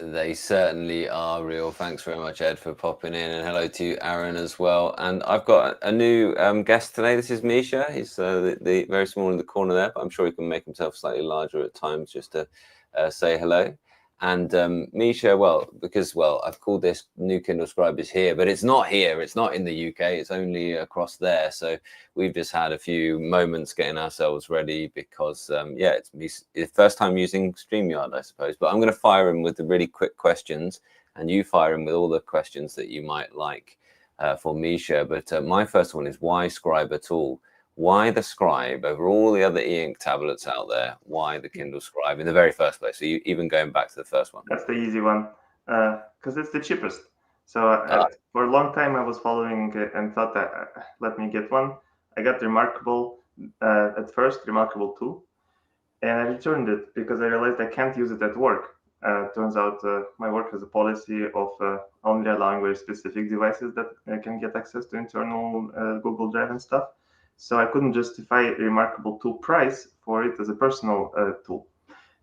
They certainly are real. Thanks very much, Ed, for popping in, and hello to Aaron as well. And I've got a new guest today. This is Misha. He's the very small in the corner there, but I'm sure he can make himself slightly larger at times just to say hello. And Misha, I've called this new Kindle Scribe is here, but it's not here. It's not in the UK. It's only across there. So we've just had a few moments getting ourselves ready because, it's his first time using StreamYard, I suppose. But I'm going to fire him with the really quick questions, and you fire him with all the questions that you might like for Misha. But my first one is, why Scribe at all? Why the Scribe over all the other e-ink tablets out there? Why the Kindle Scribe in the very first place? So you even going back to the first one. That's the easy one, because it's the cheapest. So for a long time I was following and thought that let me get one. I got Remarkable at first, Remarkable 2, and I returned it because I realized I can't use it at work. Turns out my work has a policy of only allowing very specific devices that can get access to internal Google Drive and stuff. So I couldn't justify Remarkable 2 price for it as a personal tool.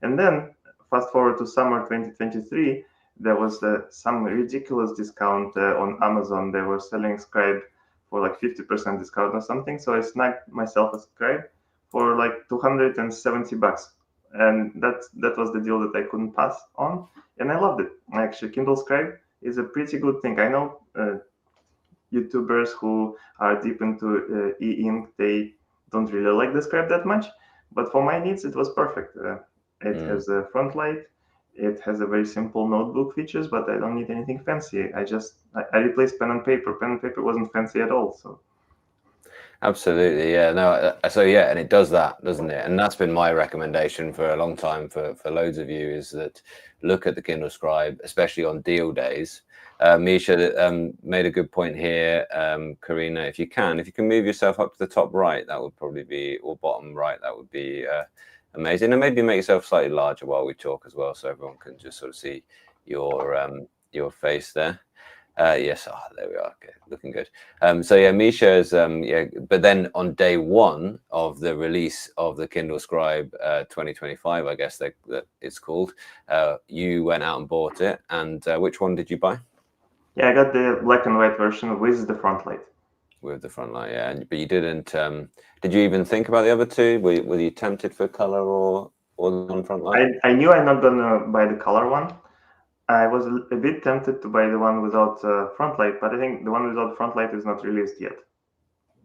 And then fast forward to summer 2023, there was some ridiculous discount on Amazon. They were selling Scribe for like 50% discount or something. So I snagged myself a Scribe for like $270. And that was the deal that I couldn't pass on. And I loved it. Actually, Kindle Scribe is a pretty good thing. I know YouTubers who are deep into e-ink, they don't really like the Scribe that much. But for my needs, it was perfect. It has a front light. It has a very simple notebook features, but I don't need anything fancy. I replaced pen and paper. Pen and paper wasn't fancy at all. So absolutely, yeah. No, so yeah, and it does that, doesn't it? And that's been my recommendation for a long time for loads of you, is that look at the Kindle Scribe, especially on deal days. Misha made a good point here. Karina, if you can move yourself up to the top right, that would probably be, or bottom right, that would be amazing. And maybe make yourself slightly larger while we talk as well, so everyone can just sort of see your face there. Yes, there we are. Okay, looking good. So yeah, Misha's but then on day one of the release of the Kindle Scribe 2025, I guess that it's called, you went out and bought it. And which one did you buy? yeah, I got the black and white version with the front light. With the front light, yeah. But you didn't. Did you even think about the other two? Were you tempted for color or non-front light? I knew I'm not gonna buy the color one. I was a bit tempted to buy the one without front light, but I think the one without front light is not released yet.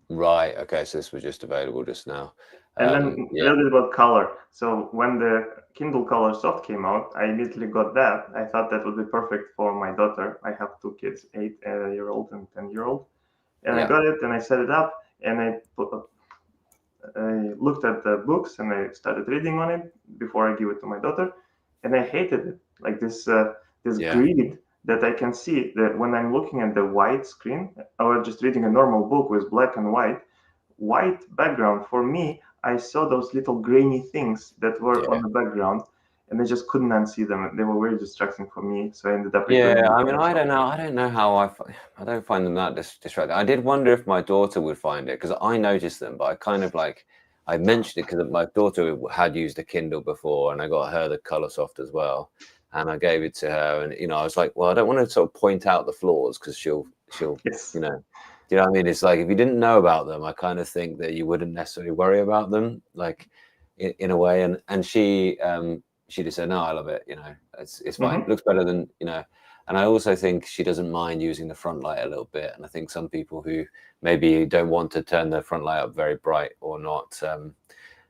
Right. Okay. So this was just available just now. And then a little bit about color. So when the Kindle Color Soft came out, I immediately got that. I thought that would be perfect for my daughter. I have two kids, 8-year-old and 10-year-old. And I got it and I set it up and I looked at the books and I started reading on it before I give it to my daughter. And I hated it. Like this grid that I can see that when I'm looking at the white screen or just reading a normal book with black and white background, for me, I saw those little grainy things that were on the background, and I just couldn't unsee them. They were very distracting for me, so I ended up. I mean, I don't know how I don't find them that distracting. I did wonder if my daughter would find it, because I noticed them, but I kind of I mentioned it because my daughter had used a Kindle before, and I got her the Color Soft as well, and I gave it to her, and I was like, well, I don't want to sort of point out the flaws because she'll yes. Do you know what I mean? It's like, if you didn't know about them, I kind of think that you wouldn't necessarily worry about them, like in a way. And she just said, no, I love it. It's fine. It looks better than, and I also think she doesn't mind using the front light a little bit. And I think some people who maybe don't want to turn the front light up very bright or not,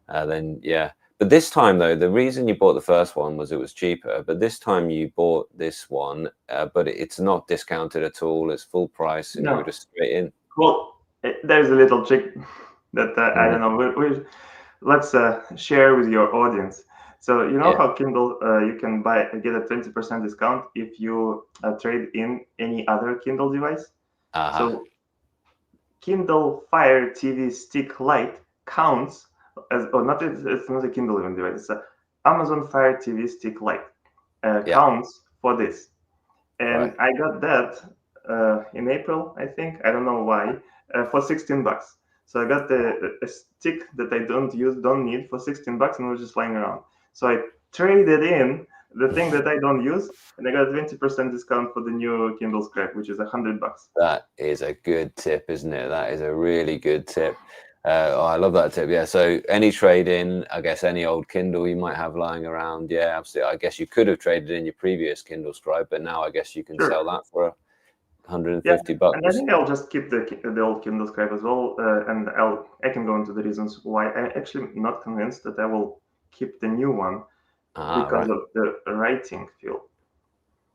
then yeah. But this time, though, the reason you bought the first one was it was cheaper. But this time you bought this one, but it's not discounted at all. It's full price, and you were just straight in. Well, there's a little trick that I don't know. Let's share with your audience. So how Kindle you can get a 20% discount if you trade in any other Kindle device. So Kindle Fire TV Stick Lite counts as, it's not a Kindle even device. It's a Amazon Fire TV Stick Lite counts for this, and I got that in April, I think. I don't know why, for $16. So I got a stick that I don't need for $16, and it was just flying around. So I traded in the thing that I don't use, and I got a 20% discount for the new Kindle Scribe, which is $100. That is a good tip, isn't it? That is a really good tip. Oh, I love that tip. Yeah. So any trade in, I guess, any old Kindle you might have lying around. Yeah, absolutely. I guess you could have traded in your previous Kindle Scribe, but now I guess you can sell Sure. that for Yeah, $150. and I think I'll just keep the old Kindle Scribe as well, and I can go into the reasons why. I'm actually not convinced that I will keep the new one because Right. of the writing feel.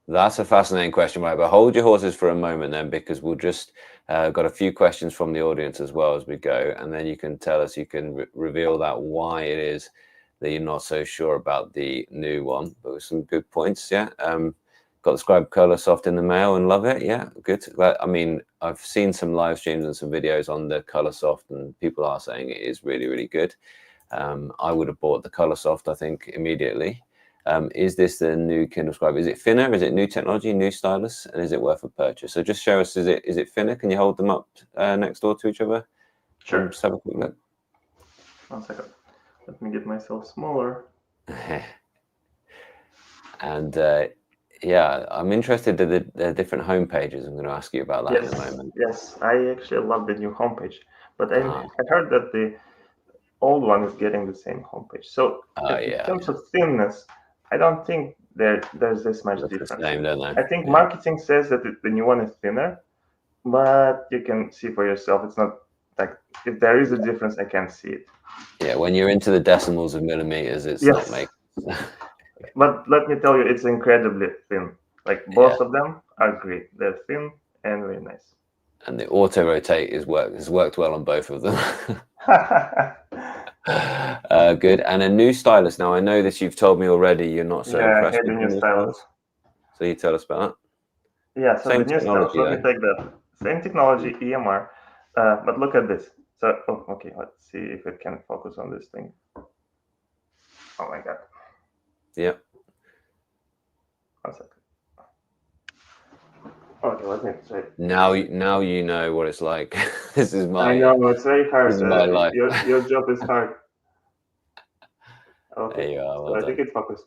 That's a fascinating question, right? But hold your horses for a moment then, because we'll just got a few questions from the audience as well as we go, and then you can tell us, you can reveal that why it is that you're not so sure about the new one. But with some good points, yeah. Got the Scribe Color Soft in the mail and love it. Yeah, good. I mean, I've seen some live streams and some videos on the Color Soft, and people are saying it is really, really good. I would have bought the Color Soft, I think, immediately. Is this the new Kindle Scribe? Is it thinner? Is it new technology, new stylus, and is it worth a purchase? So just show us, is it thinner? Can you hold them up next door to each other? Sure. Just have a quick look. 1 second. Let me get myself smaller. And yeah, I'm interested in the different home pages. I'm going to ask you about that in a moment. Yes, I actually love the new homepage, but I heard that the old one is getting the same homepage. So in Yeah, terms of thinness, I don't think there's this much that's the difference. same, don't they? I think Yeah. marketing says that the new one is thinner, but you can see for yourself. It's not like if there is a difference, I can't see it. Yeah, when you're into the decimals of millimeters, it's not making. But let me tell you, it's incredibly thin. Like both of them are great. They're thin and very nice. And the auto rotate has worked well on both of them. Good. And a new stylus. Now I know this, you've told me already you're not so I impressed had with the the new new stylus. So you tell us about Yeah, that. so the Same new stylus, technology let me though. take that. Same technology, EMR, but look at this. So, okay, let's see if it can focus on this thing. Oh my God. Yeah. 1 second. Okay, let me try. Now you know what it's like. This is I my know, it's very hard. this is my life. Your job is hard. Okay, There you are. Well so I done. think it focused.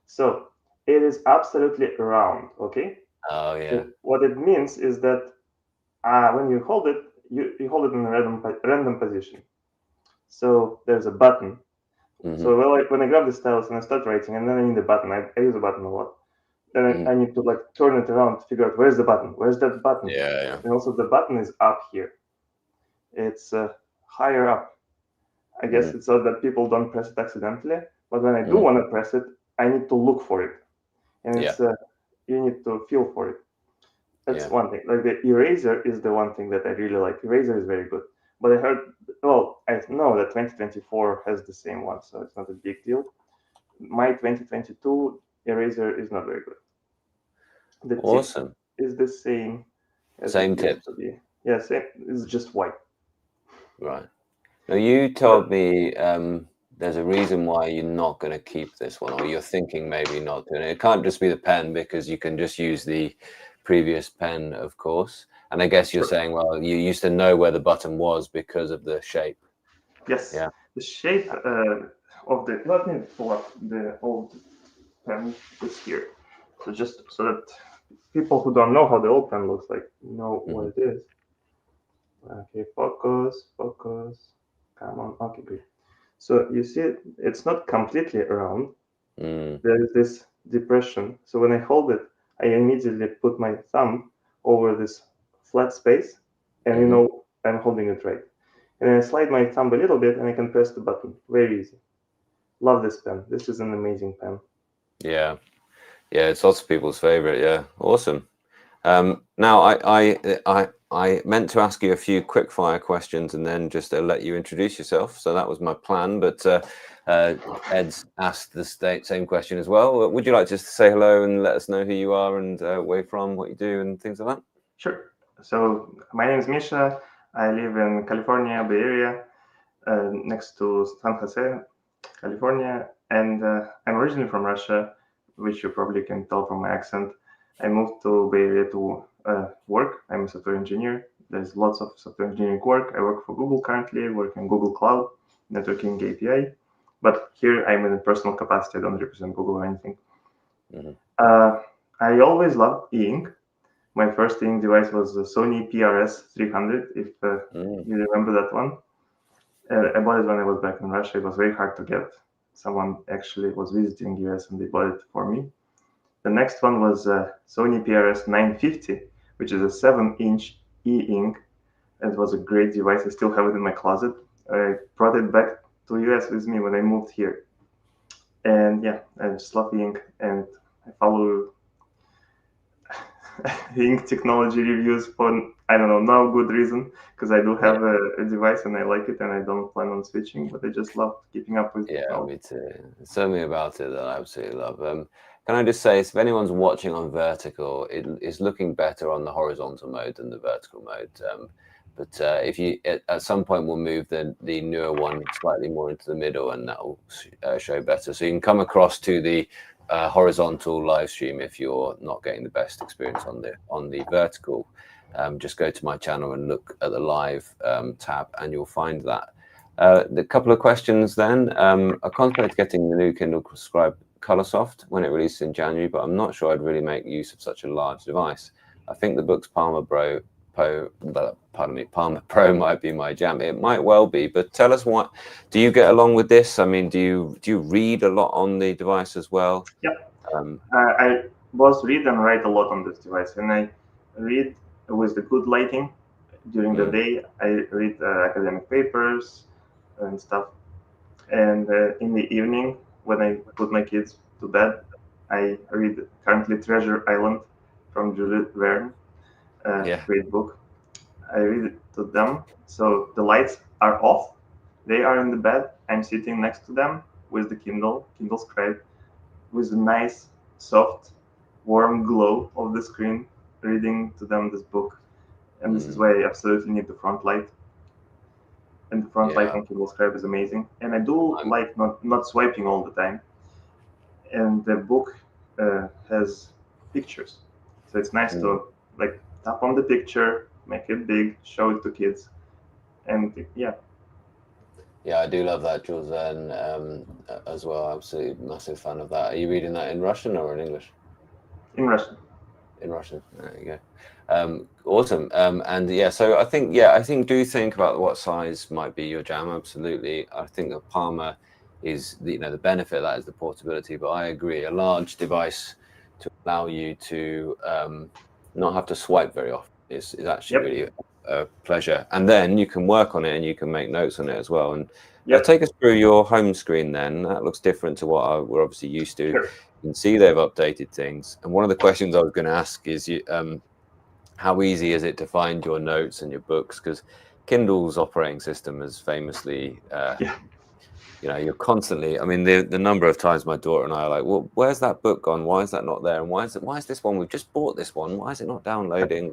So it is absolutely round, okay? Oh yeah. What it means is that when you hold it, you hold it in a random position. So there's a button. So when I grab the stylus and I start writing, and then I need the button. I use the button a lot. Then I need to like turn it around to figure out where's the button. Where's that button? Yeah. And also the button is up here. It's higher up. I guess it's so that people don't press it accidentally. But when I do want to press it, I need to look for it, and it's you need to feel for it. That's one thing. Like the eraser is the one thing that I really like. Eraser is very good. But I heard, well, I know that 2024 has the same one, so it's not a big deal. My 2022 eraser is not very good. The Awesome. tip is the same as Same it tip. used to be. Yeah, same. It's just white. Right. Now you told me there's a reason why you're not going to keep this one, or you're thinking maybe not doing it. It can't just be the pen, because you can just use the previous pen, of course. And I guess you're saying, well, you used to know where the button was because of the shape. Yes. Yeah. The shape of the. Let me pull up the old pen. Is here. So just so that people who don't know how the old pen looks like know what it is. Okay, focus. Come on. Okay, great. So you see, it's not completely round. There is this depression. So when I hold it, I immediately put my thumb over this flat space, and you know I'm holding it right. And then I slide my thumb a little bit, and I can press the button. Very easy. Love this pen. This is an amazing pen. Yeah, it's lots of people's favorite. Yeah, awesome. Now I meant to ask you a few quick fire questions and then just let you introduce yourself. So that was my plan, but Ed's asked the same question as well. Would you like just to say hello and let us know who you are and where you're from, what you do, and things like that? Sure. So my name is Misha. I live in California, Bay Area, next to San Jose, California, and I'm originally from Russia, which you probably can tell from my accent. I moved to Bay Area to work. I'm a software engineer. There's lots of software engineering work. I work for Google currently, work in Google Cloud, networking API. But here I'm in a personal capacity. I don't represent Google or anything. Mhm. I always loved e-ink. My first e-ink device was the Sony PRS 300, if Mm. you remember that one. I bought it when I was back in Russia. It was very hard to get. Someone actually was visiting US and they bought it for me. The next one was Sony PRS 950, which is a 7-inch e-ink. It was a great device. I still have it in my closet. I brought it back to US with me when I moved here. And yeah, I just love ink, and I follow ink technology reviews for I don't know, no good reason, because I do Yeah. have a device and I like it and I don't plan on switching, but I just love keeping up with Yeah, technology. me too. There's something about it that I absolutely love. Can I just say, if anyone's watching on vertical, it is looking better on the horizontal mode than the vertical mode. But if you at some point we'll move the newer one slightly more into the middle, and that will show better. So you can come across to the horizontal live stream if you're not getting the best experience on the vertical. Just go to my channel and look at the live tab, and you'll find that. The couple of questions then. I contemplated getting the new Kindle Scribe Colorsoft when it released in January, but I'm not sure I'd really make use of such a large device. I think the book's Palmer Pro might be my jam. It might well be, but tell us what do you get along with this? I mean, do you read a lot on the device as well? Yep. Um, I both read and write a lot on this device, and I read with the good lighting during the mm, day. I read academic papers and stuff, and in the evening when I put my kids to bed, I read currently Treasure Island from Jules Verne, yeah. great book. I read it to them, so the lights are off. They are in the bed. I'm sitting next to them with the Kindle Scribe, with a nice, soft, warm glow of the screen, reading to them this book. And this is Mm, why I absolutely need the front light. And the front light yeah. on Kindle Scribe is amazing. And I do I'm, like not swiping all the time. And the book has pictures, so it's nice mm. to like tap on the picture, make it big, show it to kids, and yeah, Yeah, I do love that, Jules Verne, as well. Absolutely massive fan of that. Are you reading that in Russian or in English? in Russian. In Russian. There you go. Awesome. And yeah, so I think do think about what size might be your jam. Absolutely. I think the Palmer is the benefit of that is the portability. But I agree, a large device to allow you to not have to swipe very often is actually Yep, really a pleasure. And then you can work on it and you can make notes on it as well. And yep, take us through your home screen then. That looks different to what we're obviously used to. sure. You can see they've updated things. And one of the questions I was going to ask is, how easy is it to find your notes and your books? Because Kindle's operating system is famously, Yeah. you're constantly. I mean, the number of times my daughter and I are like, "Well, where's that book gone? Why is that not there? And why is this one? We've just bought this one. Why is it not downloading?"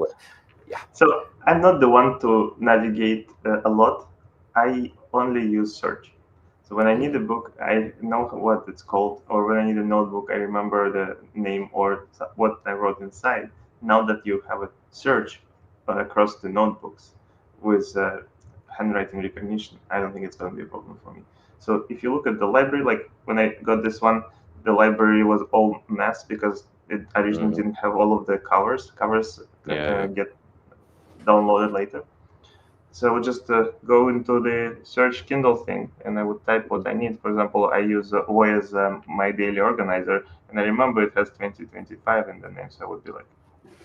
Yeah. So I'm not the one to navigate a lot. I only use search. So when I need a Mm, book, I know what it's called, or when I need a notebook, I remember the name or what I wrote inside. Now that you have a search across the notebooks with handwriting recognition, I don't think it's going to be a problem for me. So if you look at the library, like when I got this one, the library was all mess because it originally mhm. didn't have all of the covers. Covers Yeah. get downloaded later. So I would just go into the search Kindle thing and I would type what I need. For example, I use OI as my daily organizer, and I remember it has 2025 in the name. So I would be like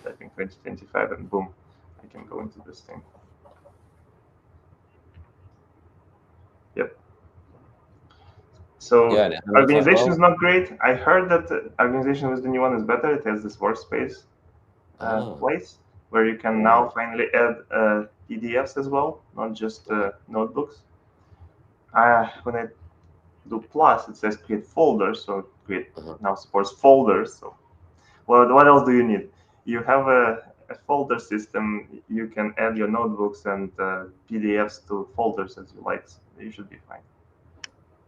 typing 2025 and boom, I can go into this thing. Yep. Yeah, So and it handles that organization is well. not great. I heard that organization with the new one is better. It has this workspace Ah. place where you can now Mm, finally add PDFs as well, not just right. notebooks. When I do plus, it says create folders, so create Uh-huh. now supports folders. So, well, what else do you need? You have a folder system. You can add your notebooks and PDFs to folders as you like. So you should be fine.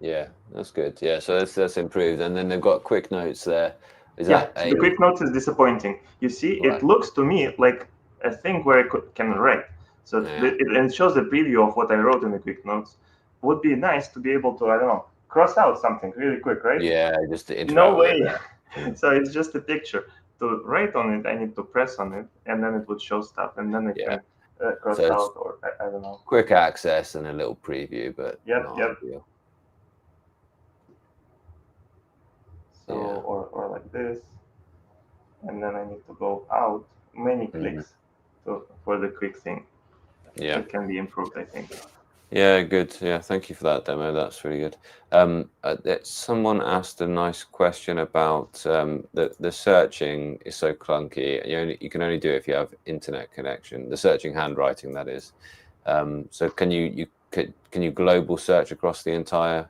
Yeah, that's good. Yeah, so that's improved. And then they've got quick notes there. Is Yeah, that so the quick notes is disappointing. You see, right? it looks to me like a thing where can write. So Yeah. and it shows a preview of what I wrote in the quick notes. Would be nice to be able to, I don't know, cross out something really quick, right? Yeah, just to No interact with it way. there. So it's just a picture. To write on it, I need to press on it, and then it would show stuff, and then I Yeah. can cross So it's out, or I don't know. quick access and a little preview, but Yep, not yep. ideal. So, Yeah. or like this, and then I need to go out many clicks for the quick thing. Yeah. It can be improved, I think. Yeah, good. Yeah, thank you for that demo. That's really good. Someone asked a nice question about the searching is so clunky. You can only do it if you have internet connection. The searching handwriting, that is. So can you global search across the entire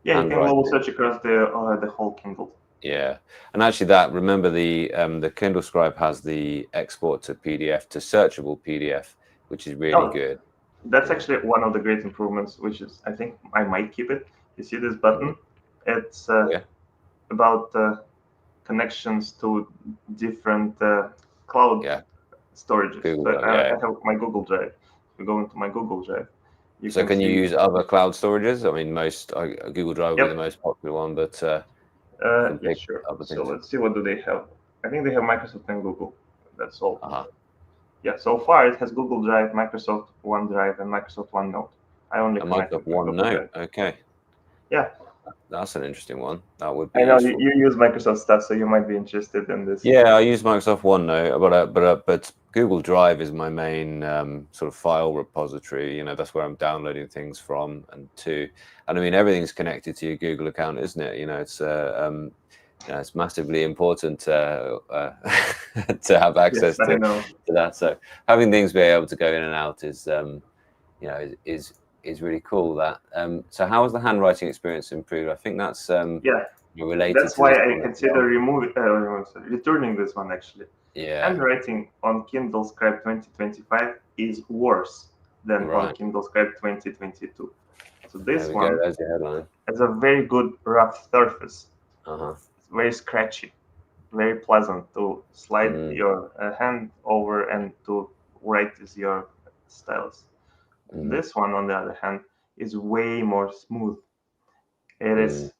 Yeah, you can global handwriting? search across the whole Kindle. Yeah, and actually, remember the Kindle Scribe has the export to PDF to searchable PDF, which is really Oh, good. that's Yeah. actually one of the great improvements, which is I think I might keep it. You see this Mhm. button? It's Yeah. about connections to different cloud Yeah. storages. Google So Drive. Yeah. I have my Google Drive. If you go into my Google Drive, you So can can you see. use other cloud storages? I mean, Google Drive will be the Yep. most popular one, but you can Yeah, pick sure. other So things. let's see, what do they have? I think they have Microsoft and Google. That's all. Uh-huh. Yeah, so far it has Google Drive, Microsoft OneDrive, and Microsoft OneNote. I only And Microsoft connected my Google OneNote. Drive. Okay, Yeah, that's an interesting one. That would be I know you, useful. you use Microsoft stuff, so you might be interested in this. Yeah, I use Microsoft OneNote, but Google Drive is my main sort of file repository. That's where I'm downloading things from and I mean everything's connected to your Google account, isn't it? It's massively important to have Yes, access I to know. that. So having things be able to go in and out is really cool. So how has the handwriting experience improved? I think that's Yeah, related that's to why this I one as consider well. returning this one actually. Yeah, Handwriting on Kindle Scribe 2025 is worse than on right. Kindle Scribe 2022. So There this we go. one There's your headline. has a very good rough surface. Uh-huh. It's very scratchy, very pleasant to slide Mm, your hand over and to write with your stylus. mm, This one, on the other hand, is way more smooth. It mm, is,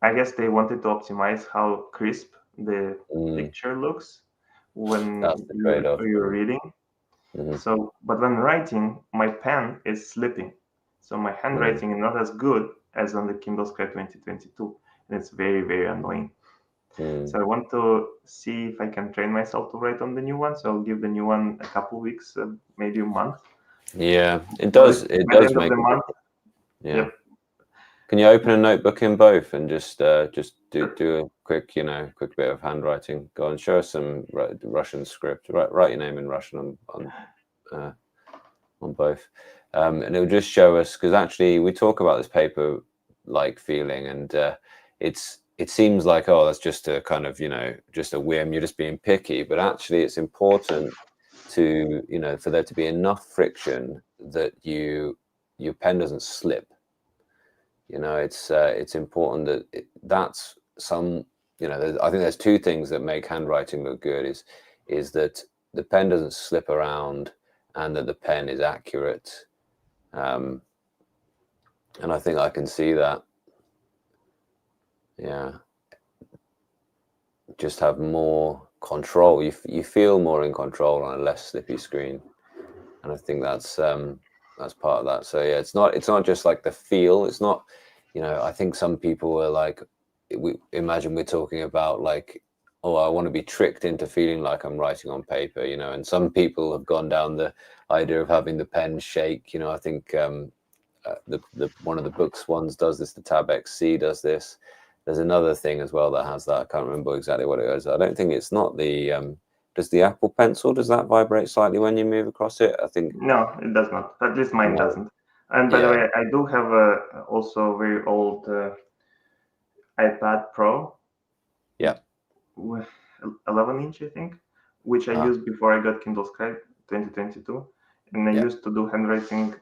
I guess they wanted to optimize how crisp the mm. picture looks when That's the trade-off. you're reading. Mm-hmm. So, but when writing, my pen is slipping. So my Mm, handwriting is not as good as on the Kindle Scribe 2022, and it's very, very annoying. mm. So I want to see if I can train myself to write on the new one. So I'll give the new one a couple weeks, maybe a month. Yeah, it So does. It by the does end of make the a month, difference. Yeah. yep, Can you open a notebook in both and just sure. do a quick bit of handwriting? Go and show us some Russian script. Write your name in Russian uh, on both, and it'll just show us because actually we talk about this paper like feeling, and it seems like, oh, that's just a kind of just a whim. You're just being picky, but actually it's important to for there to be enough friction that your pen doesn't slip. It's important that that's some. I think there's two things that make handwriting look good. Is that the pen doesn't slip around and that the pen is accurate. Um, and I think I can see that. Yeah, just have more control. You feel more in control on a less slippy screen, and I think that's part of that. So yeah, it's not just like the feel. It's not. I think some people are like, we imagine we're talking about like, oh, I want to be tricked into feeling like I'm writing on paper, and some people have gone down the idea of having the pen shake. I think the one of the books ones does this. The Tab XC does this. There's another thing as well that has that. I can't remember exactly what it is. I don't think it's not the. Does the Apple Pencil, does that vibrate slightly when you move across it? I think No, it does not. At least mine no. doesn't. And by the Yeah, way, I do have a also very old iPad Pro yeah. with 11-inch, I think, which I Ah, used before I got Kindle Scribe 2022, and I yeah. used to do handwriting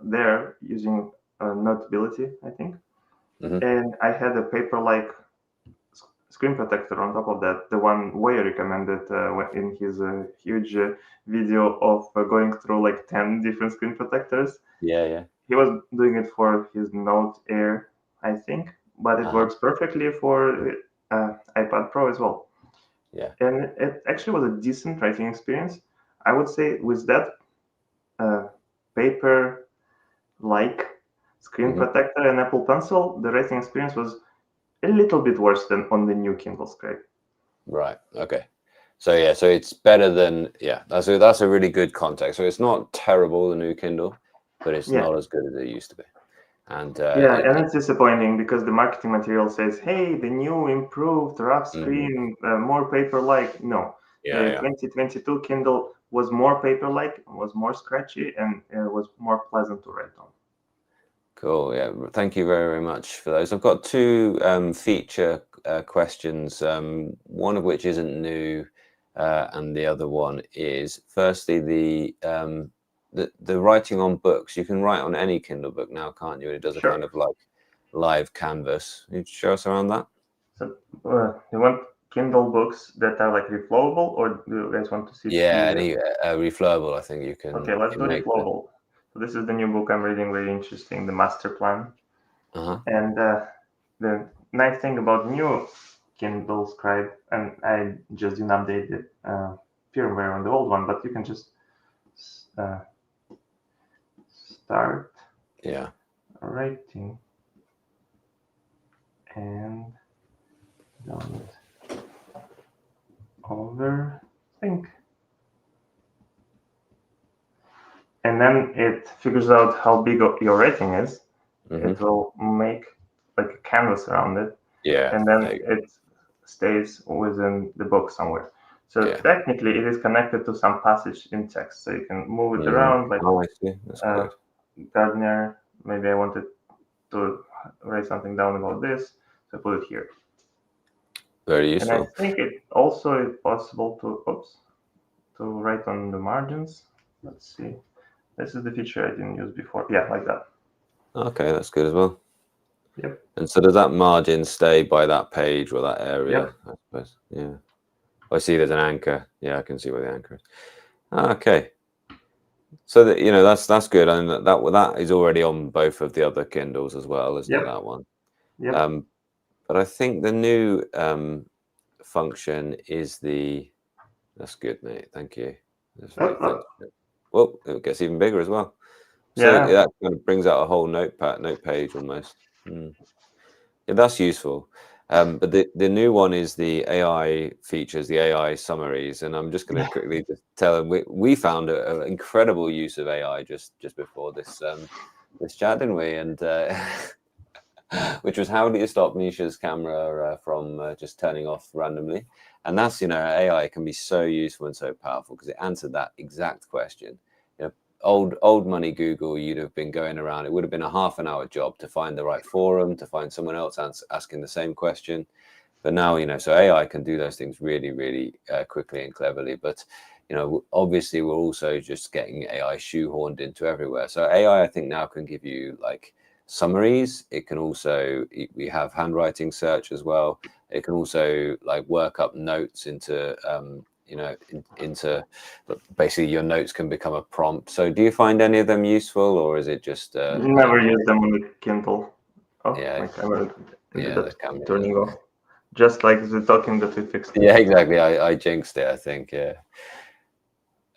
there using Notability, I think. Hmm. And I had a paper-like screen protector on top of that, the one Way recommended in his huge video of going through like 10 different screen protectors. Yeah, yeah. He was doing it for his Note Air, I think, but it Uh-huh. works perfectly for iPad Pro as well. Yeah. And it actually was a decent writing experience. I would say with that paper-like screen protector and Apple Pencil, the writing experience was a little bit worse than on the new Kindle Scribe. Right. Okay. So yeah, so it's better than That's a really good context. So it's not terrible, the new Kindle, but it's not as good as it used to be. And and it's disappointing because the marketing material says, "Hey, the new improved rough screen, more paper-like." No, the 2022 Kindle was more paper-like, was more scratchy, and was more pleasant to write on. Cool. Yeah. Thank you very, very much for those. I've got two feature questions. One of which isn't new, and the other one is firstly the writing on books. You can write on any Kindle book now, can't you? And it does a kind of like live canvas. Can you show us around that? So, you want Kindle books that are like reflowable, or do you guys want to see? Any reflowable. I think you can. Okay, let's do make reflowable. So this is the new book I'm reading, very interesting, the Master Plan. And the nice thing about new Kindle Scribe, and I just didn't update the firmware on the old one, but you can just start writing and don't overthink. And then it figures out how big your writing is. It will make like a canvas around it. And then it stays within the book somewhere. So technically it is connected to some passage in text. So you can move it around like I see. That's good. Gardner, maybe I wanted to write something down about this. So I put it here. Very useful. And I think it also is possible to write on the margins. Let's see. This is the feature I didn't use before. Yeah, like that. Okay, that's good as well. Yep. And so does that margin stay by that page or that area? Yep. I suppose. Yeah. I see there's an anchor. Yeah, I can see where the anchor is. Okay. So that that's good, and that is already on both of the other Kindles as well, isn't it? That one. Yep. But I think the new function is that's good, mate. Thank you. Thanks. Well, it gets even bigger as well. So that kind of brings out a whole note page almost. Yeah, that's useful. But the new one is the AI features, the AI summaries, and I'm just going to quickly just tell them we found an incredible use of AI just before this chat, didn't we? And which was, how do you stop Misha's camera from just turning off randomly? And that's, AI can be so useful and so powerful because it answered that exact question. Old money Google, you'd have been going around. It would have been a half-an-hour job to find the right forum, to find someone else asking the same question. But now, so AI can do those things really, really quickly and cleverly. But obviously, we're also just getting AI shoehorned into everywhere. So AI, I think, now can give you like summaries. It can also, we have handwriting search as well. It can also like work up notes into into basically your notes can become a prompt. So do you find any of them useful, or is it just never use them on the Kindle? My camera turning off, just like the talking that we fixed. Yeah, exactly. I jinxed it, I think. That's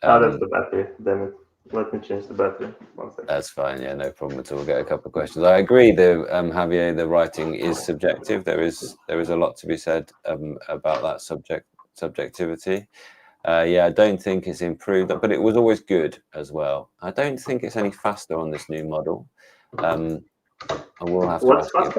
the battery. Damn it. Let me change the battery. 1 second. That's fine. Yeah, no problem at all. We'll get a couple of questions. I agree. Javier, the writing is subjective. There is a lot to be said about that subjectivity. I don't think it's improved, but it was always good as well. I don't think it's any faster on this new model. I will have to ask you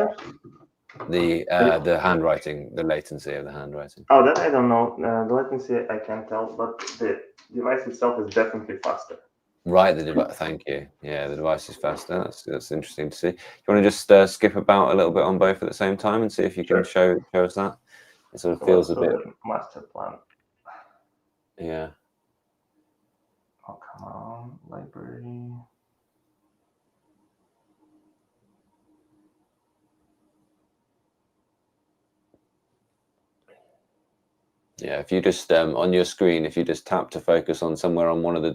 about the handwriting, the latency of the handwriting. Oh, that I don't know. The latency I can't tell, but the device itself is definitely faster. Right, the device. Thank you. Yeah, the device is faster. That's interesting to see. You want to just skip about a little bit on both at the same time and see if you can show us that? It sort of feels a bit. Master plan. Yeah. Oh, come on, library. Yeah, if you just on your screen, if you just tap to focus on somewhere on one of the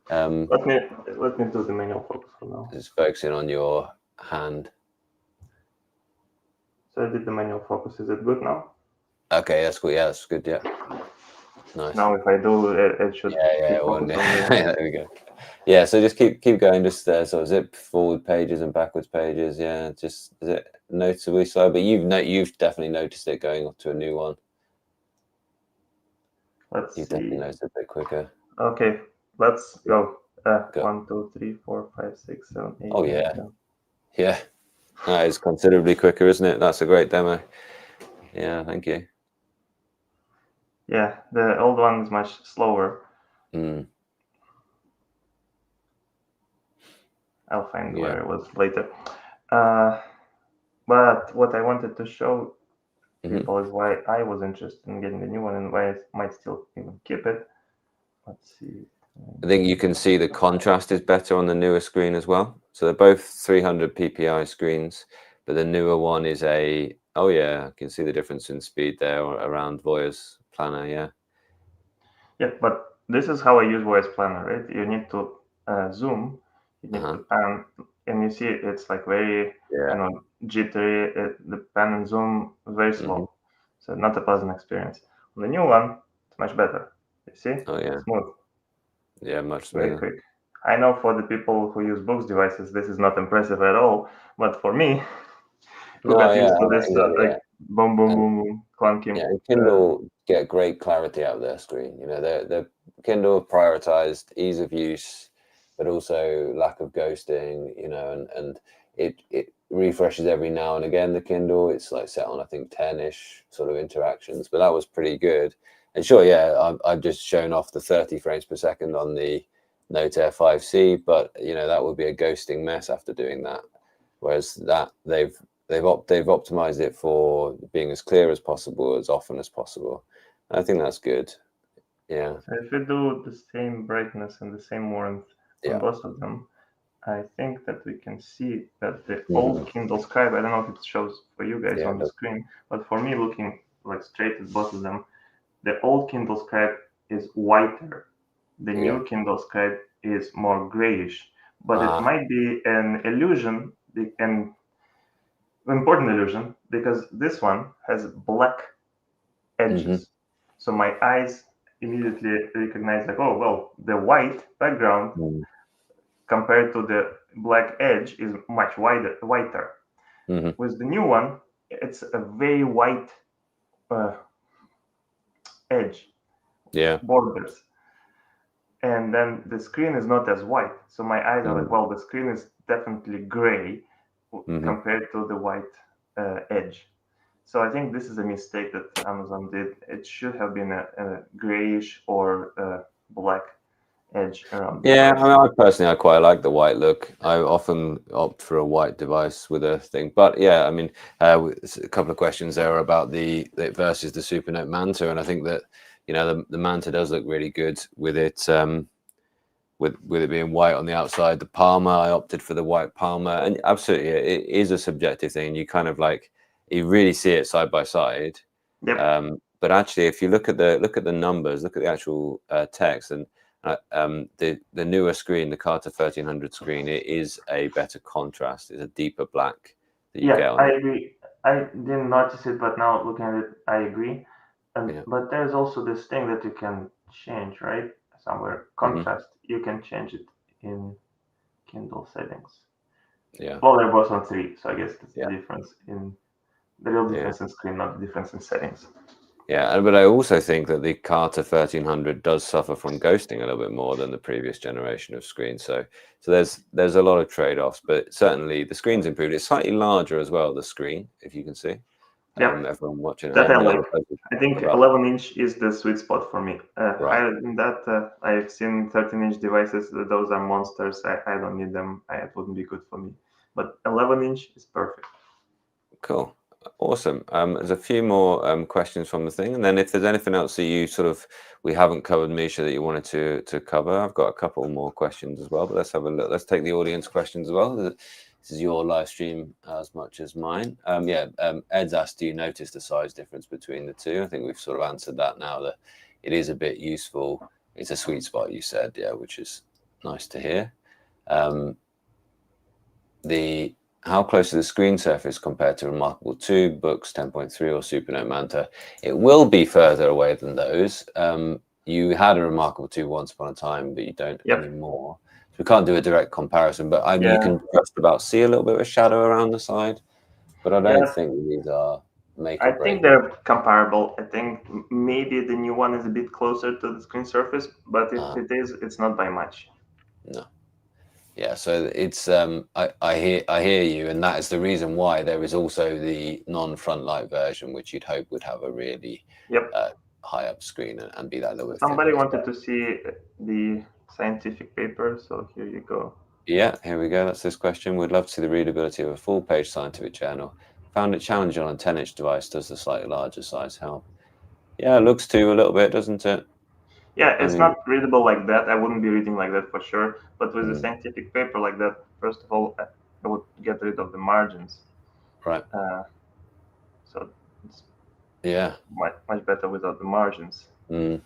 let me do the manual focus for now. Just focusing on your hand. So I did the manual focus. Is it good now? Okay, that's good. Yeah, that's good. Yeah, nice. Now if I do, it should Yeah. Well, focus on the... there we go. Yeah, so just keep going. Just sort of zip forward pages and backwards pages. Yeah, just is it noticeably slow? But you've definitely noticed it going up to a new one. Let's You've see. definitely noticed it a bit quicker. Okay, let's go. Go. 1, 2, 3, 4, 5, 6, 7, 8, Oh 9, yeah, 10. yeah. That is considerably quicker, isn't it? That's a great demo. Yeah, thank you. Yeah, the old one is much slower. Mm. I'll find Yeah. where it was later. But what I wanted to show people is why I was interested in getting the new one and why I might still even keep it. Let's see. I think you can see the contrast is better on the newer screen as well. So they're both 300 ppi screens, but the newer one is a, oh yeah, I can see the difference in speed there around Voya's Planner, yeah. Yeah, but this is how I use Voice Planner, right? You need to zoom, you need to pan, and you see it's like very, jittery. The pan and zoom very slow, so not a pleasant experience. On the new one, it's much better. You see? Oh yeah. Smooth. Yeah, much Very smoother. quick. I know for the people who use books devices, this is not impressive at all, but for me, who got used to this, like boom, boom, boom, boom, clunky. Yeah, and Kindle get great clarity out of their screen. You know, the Kindle prioritized ease of use, but also lack of ghosting. You know, and it refreshes every now and again. The Kindle, it's like set on I think 10-ish sort of interactions, but that was pretty good. And sure, yeah, I've just shown off the 30 frames per second on the Note Air 5C, but you know that would be a ghosting mess after doing that. Whereas that they've optimized it for being as clear as possible, as often as possible. I think that's good. Yeah. So if we do the same brightness and the same warmth on both of them, I think that we can see that the old Kindle Scribe, I don't know if it shows for you guys on the screen, but for me, looking like straight at both of them, the old Kindle Scribe is whiter. The new Kindle Scribe is more grayish, but it might be an illusion, an important illusion, because this one has black edges. So my eyes immediately recognize like, oh, well, the white background compared to the black edge is much whiter. With the new one, it's a very white edge, borders. And then the screen is not as white. So my eyes are like, well, the screen is definitely gray compared to the white edge. So I think this is a mistake that Amazon did. It should have been a grayish or black edge around. Yeah, I mean, I quite like the white look. I often opt for a white device with a thing, but yeah, I mean, a couple of questions there about the versus the Supernote Manta, and I think that you know the Manta does look really good with it. With it being white on the outside, the Palmer, I opted for the white Palmer, and absolutely, it is a subjective thing. You kind of like you really see it side by side. Yep. But actually, if you look at the numbers, look at the actual text, and the newer screen, the Carter 1300 screen, it is a better contrast. It's a deeper black that you get on I agree. I didn't notice it, but now looking at it, I agree. But there's also this thing that you can change, right? Somewhere contrast. You can change it in Kindle settings. Yeah. Well, they're both on 3, so I guess that's the difference in the real difference in screen, not the difference in settings. Yeah, but I also think that the Carter 1300 does suffer from ghosting a little bit more than the previous generation of screens. So there's a lot of trade-offs, but certainly the screen's improved. It's slightly larger as well, the screen, if you can see. Everyone watching at That home. I like. I think 11-inch is the sweet spot for me. Higher than that, I've seen 13-inch devices. Those are monsters. I don't need them. It wouldn't be good for me. But 11-inch is perfect. Cool. Awesome. There's a few more questions from the thing, and then if there's anything else that you we haven't covered, Misha, that you wanted to cover, I've got a couple more questions as well. But let's have a look. Let's take the audience questions as well. This is your live stream as much as mine. Ed's asked, do you notice the size difference between the two? I think we've sort of answered that now. That it is a bit useful. It's a sweet spot, you said, yeah, which is nice to hear. how close to the screen surface compared to Remarkable 2, Books 10.3, or Supernote Manta? It will be further away than those. You had a Remarkable 2 once upon a time, but you don't anymore. So we can't do a direct comparison, but you can just about see a little bit of a shadow around the side. But I don't think these are make or I break. think they're comparable. I think maybe the new one is a bit closer to the screen surface, but if it is, it's not by much. No. Yeah, so it's I hear you, and that is the reason why there is also the non-front light version, which you'd hope would have a really high up screen and be that little bit Somebody thinner. wanted to see the scientific paper, so here you go. Yeah, here we go. That's this question. We'd love to see the readability of a full-page scientific journal. Found it challenging on a 10-inch device. Does the slightly larger size help? Yeah, it looks to a little bit, doesn't it? Yeah, it's not readable like that. I wouldn't be reading like that for sure. But with a scientific paper like that, first of all, I would get rid of the margins. Right. So it's much better without the margins. Mm.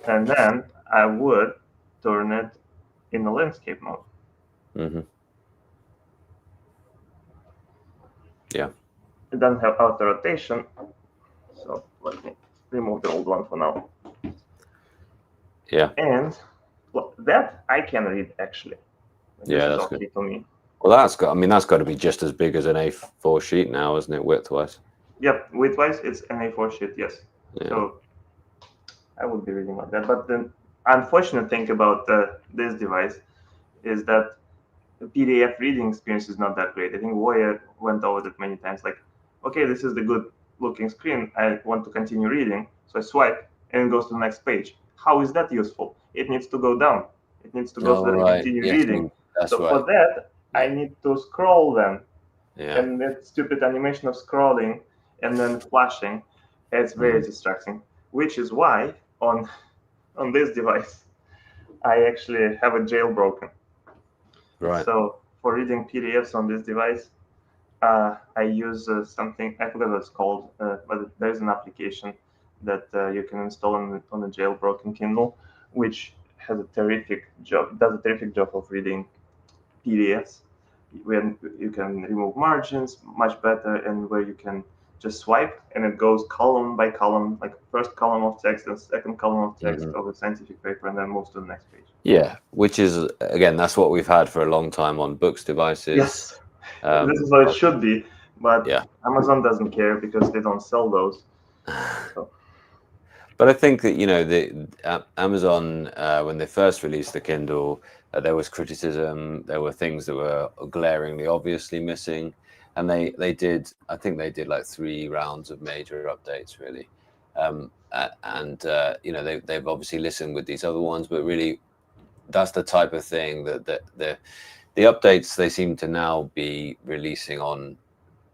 And then I would turn it in the landscape mode. Mm-hmm. Yeah. It doesn't have auto rotation, so let me remove the old one for now. Yeah. And that I can read actually. Yeah, that's good. For me. Well, that's got to be just as big as an A4 sheet now, isn't it, width-wise? Yep, width-wise, it's an A4 sheet, yes. Yeah. So I would be reading like that. But the unfortunate thing about this device is that the PDF reading experience is not that great. I think Woya went over that many times. Like, okay, this is the good-looking screen. I want to continue reading, so I swipe and it goes to the next page. How is that useful? It needs to go down. It needs to go so that I continue reading. For that, I need to scroll then. Yeah. And that stupid animation of scrolling and then flashing, it's very distracting. Which is why on this device, I actually have it jailbroken. Right. So for reading PDFs on this device, I use something, I forgot what it's called, but there's an application that you can install on a jailbroken Kindle, which has a terrific job, does a terrific job of reading PDFs. When you can remove margins much better, and where you can just swipe and it goes column by column, like first column of text and second column of text of a scientific paper, and then moves to the next page. Yeah, which is, again, that's what we've had for a long time on books devices. Yes, this is what it should be, but Amazon doesn't care because they don't sell those. So. But I think that, the Amazon, when they first released the Kindle, there was criticism. There were things that were glaringly obviously missing. And I think they did like 3 rounds of major updates, really. They've obviously listened with these other ones, but really that's the type of thing that the updates they seem to now be releasing on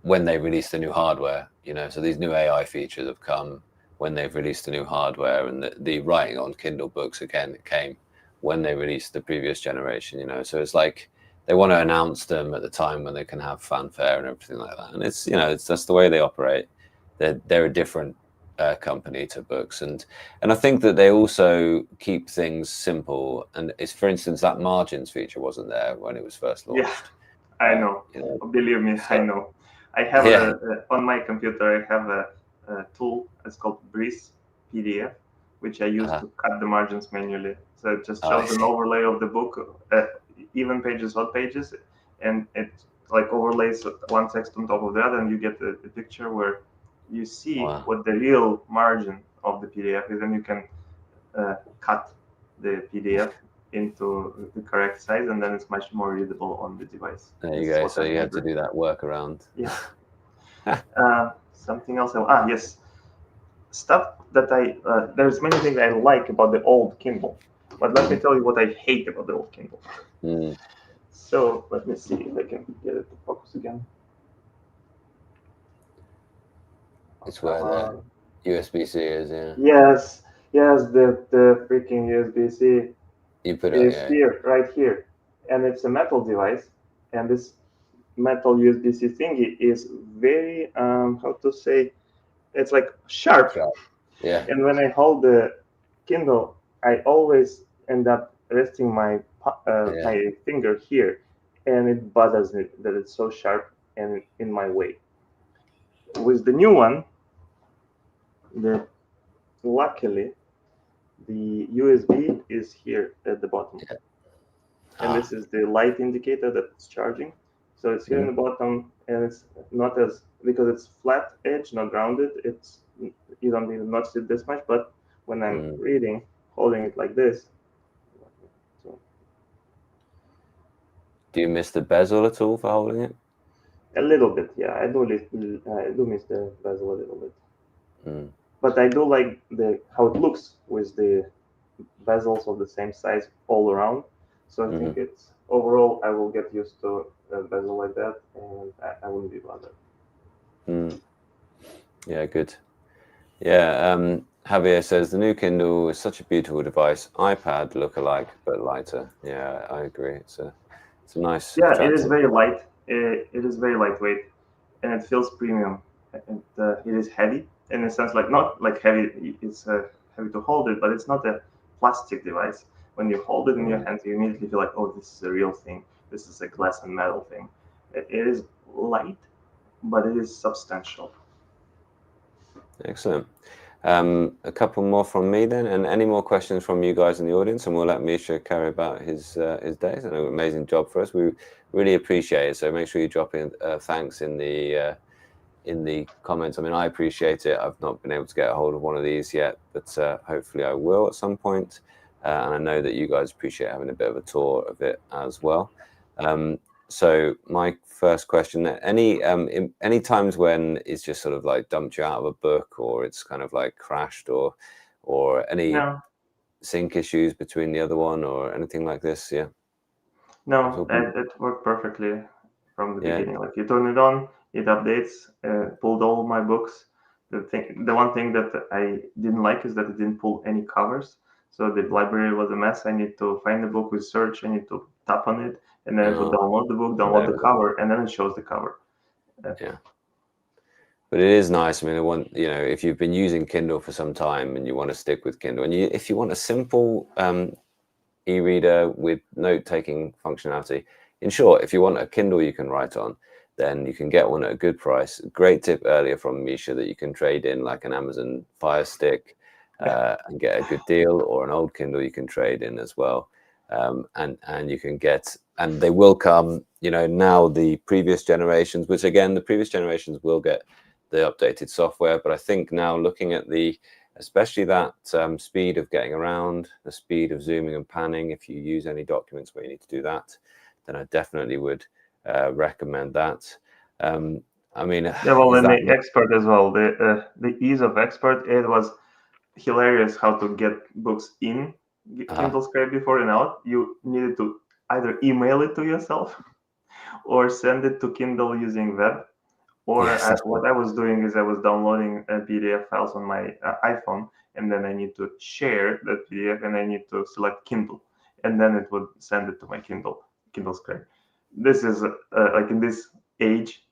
when they release the new hardware, so these new AI features have come when they've released the new hardware, and the writing on Kindle books, again, it came when they released the previous generation, so it's like they want to announce them at the time when they can have fanfare and everything like that. And it's that's the way they operate. They're a different company to books, and I think that they also keep things simple. And it's, for instance, that margins feature wasn't there when it was first launched. Yeah, I know. Believe me, I know. I have on my computer. I have a tool. It's called Breeze PDF, which I use to cut the margins manually. So it just shows an overlay of the book, even pages, odd pages, and it like overlays one text on top of the other, and you get a picture where you see what the real margin of the PDF is, and you can cut the PDF into the correct size, and then it's much more readable on the device. There you go. So you had to do that workaround. Yeah. Something else. Yes. Stuff that there's many things I like about the old Kindle, but let me tell you what I hate about the old Kindle. So let me see if I can get it to focus again. It's where the USB-C is, yeah. Yes, the freaking USB-C is here, right here, and it's a metal device, and this metal USB-C thingy is very how to say, it's like sharp. Yeah. And when I hold the Kindle, I always end up resting my my finger here, and it bothers me that it's so sharp and in my way. With the new one, luckily the USB is here at the bottom, and this is the light indicator that it's charging. So it's here in the bottom, and it's not as, because it's flat edge, not grounded. It's, you don't even notice it this much, but when I'm reading, holding it like this. So, do you miss the bezel at all for holding it? a little bit, yeah. I do miss the bezel a little bit, but I do like how it looks with the bezels of the same size all around. So I think it's overall, I will get used to a bezel like that, and I wouldn't be bothered. Yeah, good. Yeah, Javier says the new Kindle is such a beautiful device. iPad look-alike, but lighter. Yeah, I agree. It's a nice. Yeah, it is attractive. very light. It is very lightweight, and it feels premium. And it is heavy in a sense, like not like heavy. It's heavy to hold it, but it's not a plastic device. When you hold it in your hands, you immediately feel like, oh, this is a real thing. This is a glass and metal thing. It is light, but it is substantial. Excellent. A couple more from me then, and any more questions from you guys in the audience, and we'll let Misha carry about his days. An amazing job for us. We really appreciate it. So make sure you drop in thanks in the comments. I mean, I appreciate it. I've not been able to get a hold of one of these yet, but hopefully I will at some point. And I know that you guys appreciate having a bit of a tour of it as well. So my first question: any times when it's just sort of like dumped you out of a book, or it's kind of like crashed, or any sync issues between the other one, or anything like this? Yeah. No, it worked perfectly from the beginning. Like you turn it on, it updates, pulled all my books. The one thing that I didn't like is that it didn't pull any covers. So the library was a mess. I need to find the book with search. I need to tap on it, and then it would download the book, download the cover, and then it shows the cover. Yeah. But it is nice. I mean, if you've been using Kindle for some time and you want to stick with Kindle, and if you want a simple e-reader with note-taking functionality, in short, if you want a Kindle you can write on, then you can get one at a good price. Great tip earlier from Misha that you can trade in like an Amazon Fire Stick and get a good deal, or an old Kindle you can trade in as well. And you can get, and they will come, now the previous generations, which again, the previous generations will get the updated software. But I think now looking at especially that speed of getting around, the speed of zooming and panning, if you use any documents where you need to do that, then I definitely would recommend that. I mean, yeah, well, and the expert as well, the ease of expert, it was hilarious how to get books in Kindle Scribe before and out. You needed to either email it to yourself or send it to Kindle using web. Or what I was doing is I was downloading PDF files on my iPhone, and then I need to share that PDF, and I need to select Kindle, and then it would send it to my Kindle Scribe. This is like in this age,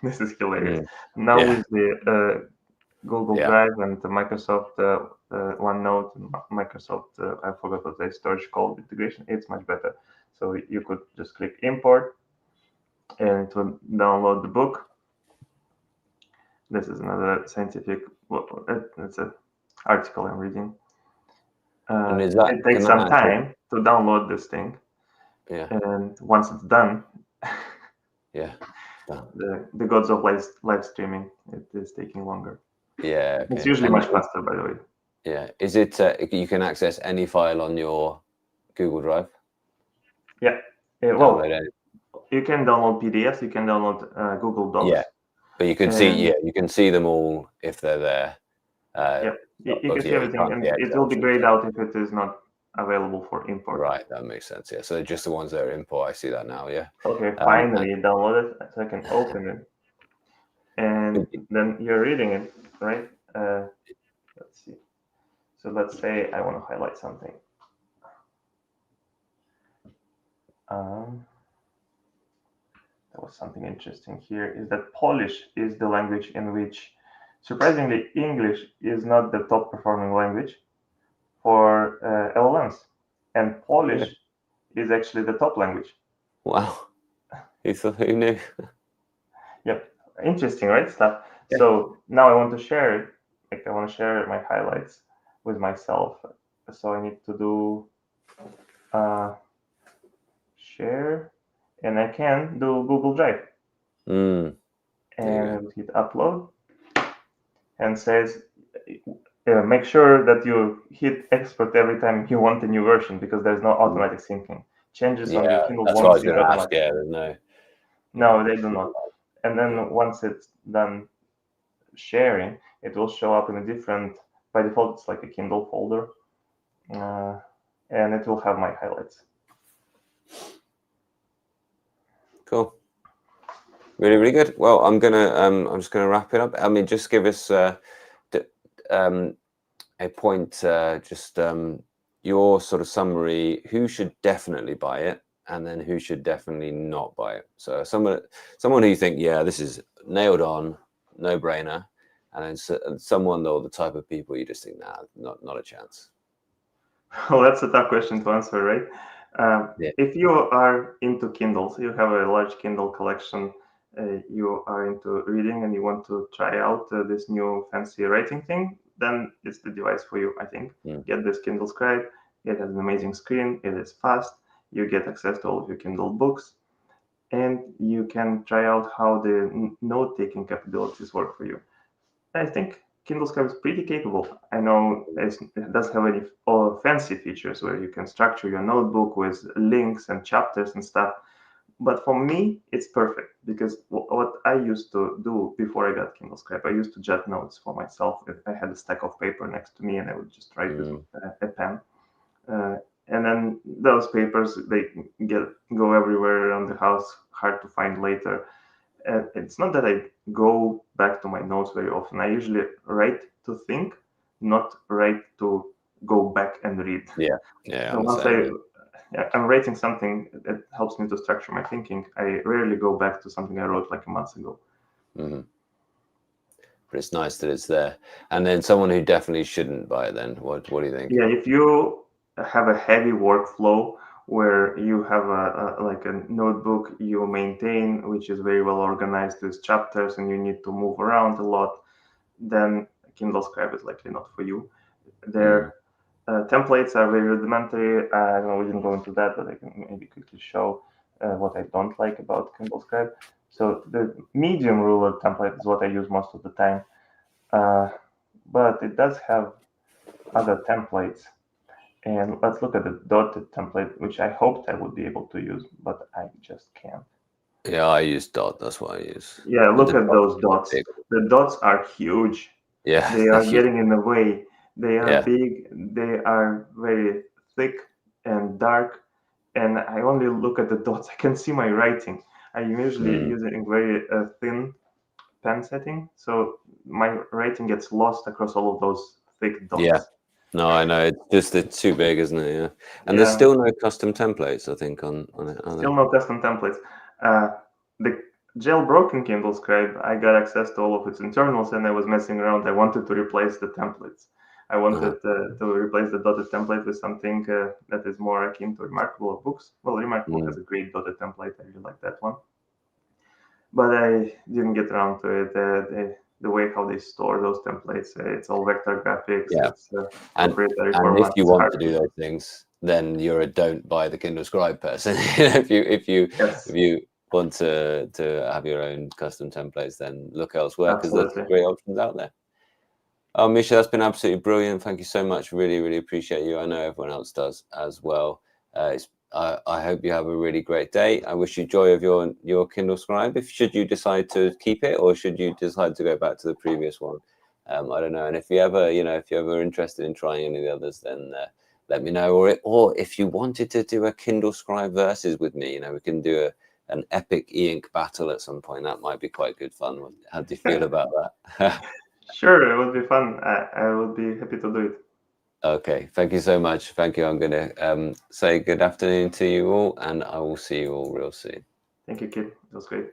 this is hilarious. Now with the Google Drive and the Microsoft OneNote, and Microsoft, I forgot what the storage called, integration, it's much better. So you could just click import, and it would download the book. This is another scientific, it's an article I'm reading. It takes some time to download this thing. Yeah. And once it's done, the gods of live streaming, it is taking longer. Yeah. Okay. It's usually much faster, by the way. Yeah. Is it, you can access any file on your Google Drive? Yeah. Well, you can download PDFs, you can download Google Docs. Yeah. But you can you can see them all if they're there. Yeah, you can see everything, and it will be grayed out if it is not available for import. Right, that makes sense. Yeah, so just the ones that are import. I see that now. Yeah. Okay, finally download it, so I can open it, and then you're reading it, right? Let's see. So let's say I want to highlight something. There was something interesting here. Is that Polish is the language in which, surprisingly, English is not the top performing language for LLMs, and Polish is actually the top language. Wow. Who knew? Yep, interesting, right? Stuff. Yeah. So now I want to share it. Like I want to share my highlights with myself. So I need to do share, and I can do Google Drive. There And you I will hit upload, and says make sure that you hit export every time you want a new version because there's no go. automatic syncing. Changes on your Yeah, Kindle that's what I won't was sync going to ask. automatically. Yeah, there's no. No, Yeah. they do not. And then once it's done sharing, it will show up in a different, by default, it's like a Kindle folder, and it will have my highlights. Cool. Really, really good. Well, I'm just gonna wrap it up. I mean, just give us a point, your sort of summary. Who should definitely buy it, and then who should definitely not buy it. So someone who you think, yeah, this is nailed on, no brainer, and then someone or the type of people you just think, nah, not a chance. Well, that's a tough question to answer, right? Yeah. If you are into Kindles, you have a large Kindle collection, you are into reading and you want to try out this new fancy writing thing, then it's the device for you, I think. Get this Kindle Scribe. It has an amazing screen. It is fast. You get access to all of your Kindle books, and you can try out how the note-taking capabilities work for you. I think Kindle Scribe is pretty capable. I know it doesn't have any fancy features where you can structure your notebook with links and chapters and stuff. But for me, it's perfect because what I used to do before I got Kindle Scribe, I used to jot notes for myself. I had a stack of paper next to me and I would just write with a pen. And then those papers, they go everywhere around the house, hard to find later. It's not that I go back to my notes very often. I usually write to think, not write to go back and read. Yeah. So once I'm writing something that helps me to structure my thinking, I rarely go back to something I wrote like a month ago. But it's nice that it's there. And then someone who definitely shouldn't buy it. Then what do you think? Yeah, if you have a heavy workflow where you have like a notebook you maintain, which is very well organized with chapters, and you need to move around a lot, then Kindle Scribe is likely not for you. Their templates are very rudimentary. I know we didn't go into that, but I can maybe quickly show what I don't like about Kindle Scribe. So the medium ruler template is what I use most of the time, but it does have other templates. And let's look at the dotted template, which I hoped I would be able to use, but I just can't. Yeah, I use dot. That's what I use. Yeah, But look at those dots. big. The dots are huge. Yeah, They are getting in the way. They are yeah. big. They are very thick and dark. And I only look at the dots. I can see my writing. I'm usually using very thin pen setting, so my writing gets lost across all of those thick dots. Yeah. No, I know. It's too big, isn't it? Yeah. And there's Yeah. still no custom templates, I think, on it. Still no custom templates. The jailbroken Kindle Scribe, I got access to all of its internals and I was messing around. I wanted to replace the templates. I wanted to replace the dotted template with something that is more akin to Remarkable books. Well, Remarkable has a great dotted template. I really like that one. But I didn't get around to it. The way how they store those templates, it's all vector graphics. Yeah. It's proprietary And format. if you want to do those things, then you're a don't buy the Kindle Scribe person. if you want to have your own custom templates, then look elsewhere because there's great options out there. Oh, Misha, that's been absolutely brilliant. Thank you so much. Really, really appreciate you. I know everyone else does as well. I hope you have a really great day. I wish you joy of your Kindle Scribe. Should you decide to keep it, or should you decide to go back to the previous one? I don't know. And if you're ever interested in trying any of the others, then let me know. Or if you wanted to do a Kindle Scribe versus with me, we can do an epic e-ink battle at some point. That might be quite good fun. How do you feel about that? Sure, it would be fun. I would be happy to do it. Okay, thank you so much. Thank you. I'm going to say good afternoon to you all, and I will see you all real soon. Thank you, Kid. That was great.